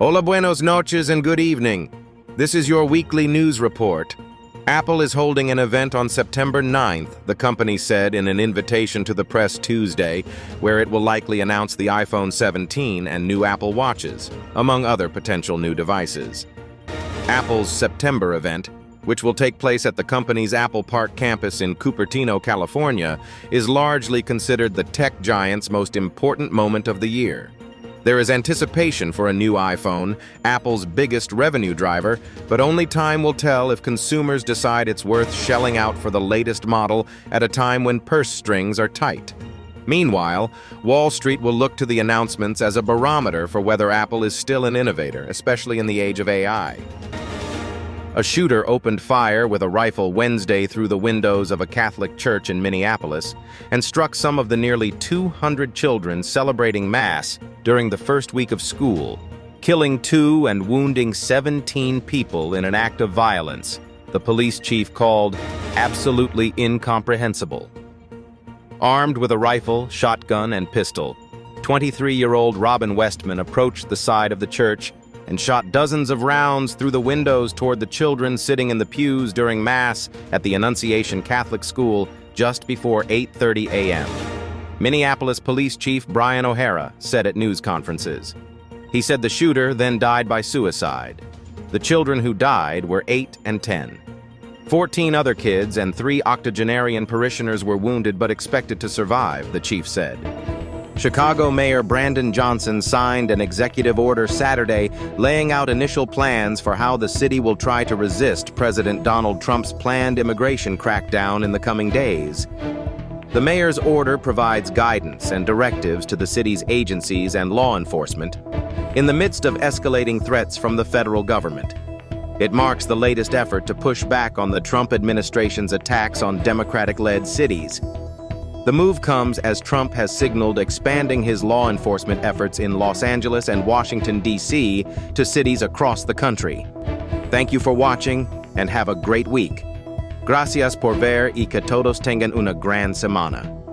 Hola, buenos noches, and good evening. This is your weekly news report. Apple is holding an event on September 9th, the company said in an invitation to the press Tuesday, where it will likely announce the iPhone 17 and new Apple Watches, among other potential new devices. Apple's September event, which will take place at the company's Apple Park campus in Cupertino, California, is largely considered the tech giant's most important moment of the year. There is anticipation for a new iPhone, Apple's biggest revenue driver, but only time will tell if consumers decide it's worth shelling out for the latest model at a time when purse strings are tight. Meanwhile, Wall Street will look to the announcements as a barometer for whether Apple is still an innovator, especially in the age of AI. A shooter opened fire with a rifle Wednesday through the windows of a Catholic church in Minneapolis and struck some of the nearly 200 children celebrating Mass during the first week of school, killing 2 and wounding 17 people in an act of violence the police chief called absolutely incomprehensible. Armed with a rifle, shotgun, and pistol, 23-year-old Robin Westman approached the side of the church and shot dozens of rounds through the windows toward the children sitting in the pews during Mass at the Annunciation Catholic School just before 8:30 a.m. Minneapolis Police Chief Brian O'Hara said at news conferences. He said the shooter then died by suicide. The children who died were 8 and 10. 14 other kids and 3 octogenarian parishioners were wounded but expected to survive, the chief said. Chicago Mayor Brandon Johnson signed an executive order Saturday laying out initial plans for how the city will try to resist President Donald Trump's planned immigration crackdown in the coming days. The mayor's order provides guidance and directives to the city's agencies and law enforcement in the midst of escalating threats from the federal government. It marks the latest effort to push back on the Trump administration's attacks on Democratic-led cities. The move comes as Trump has signaled expanding his law enforcement efforts in Los Angeles and Washington, D.C. to cities across the country. Thank you for watching and have a great week. Gracias por ver y que todos tengan una gran semana.